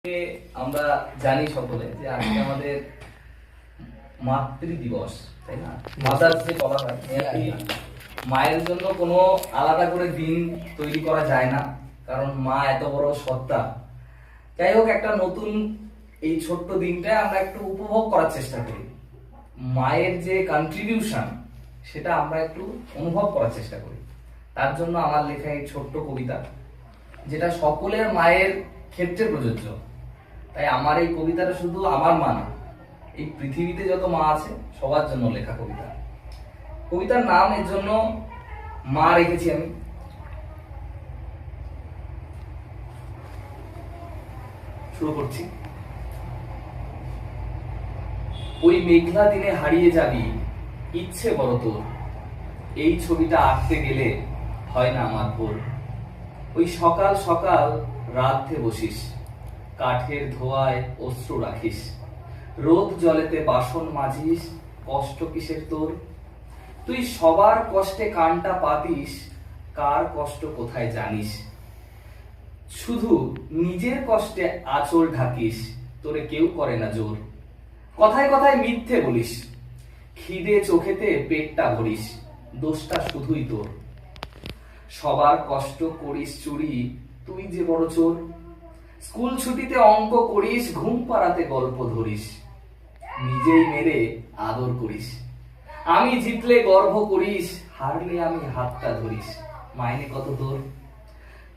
আমরা জানি সকলে যে আজকে আমাদের মাতৃ দিবস, তাই না? মাদার্স ডে বলা হয়। মায়ের জন্য কোনো আলাদা করে দিন তৈরি করা যায় না, কারণ মা এত বড় সত্তা। যাই হোক, একটা নতুন এই ছোট্ট দিনটা আমরা একটু উপভোগ করার চেষ্টা করি। মায়ের যে কন্ট্রিবিউশন সেটা আমরা একটু অনুভব করার চেষ্টা করি। তার জন্য আমার লেখা এই ছোট্ট কবিতা, যেটা সকলের মায়ের ক্ষেত্রে প্রযোজ্য। তাই আমার এই কবিতাটা শুধু আমার মা না, এই পৃথিবীতে যত মা আছে সবার জন্য লেখা কবিতা। কবিতার নাম এর জন্য মা রেখেছি আমি। শুরু করছি। ওই মেঘলা দিনে হারিয়ে যাবি, ইচ্ছে বড় তোর, এই ছবিটা আঁকতে গেলে হয় না আমার ভোর। ওই সকাল সকাল রাতে বসিস, কাঠের ধোয়ায় অশ্রু রাখিস, রোদ জলেতে বাসন মাজিস, কষ্ট কিসের তোর? তুই সবার কষ্টে কানটা পাতিস, কার কষ্ট কোথায় জানিস, শুধু নিজের কষ্টে আঁচল ঢাকিস, তোরে কেউ করে না জোর। কথায় কথায় মিথ্যে বলিস, খিদে চোখেতে পেটটা ভরিস, দোষটা শুধুই তোর। সবার কষ্ট করিস চুরি, তুই যে বড় চোর। স্কুল ছুটিতে অঙ্ক করিস, ঘুম পাড়াতে গল্প ধরিস, নিজেই মেরে আদর করিস। আমি জিতলে গর্ব করিস, হারলে আমি হাতটা ধরিস, মাইনে কত তোর?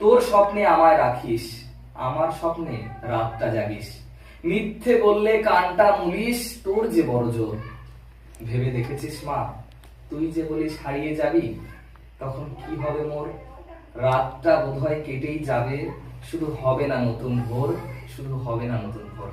তোর স্বপ্নে আমায় রাখিস, আমার স্বপ্নে রাতটা জাগিস, মিথ্যে বললে কানটা মুলিস, তোর যে বড় জোর। ভেবে দেখেছিস মা, তুই যে বলিস হারিয়ে যাবি, তখন কি হবে মোর? রাতটা বোধহয় কেটেই যাবে, শুধু হবে না নতুন ভোর, শুধু হবে না নতুন ভোর।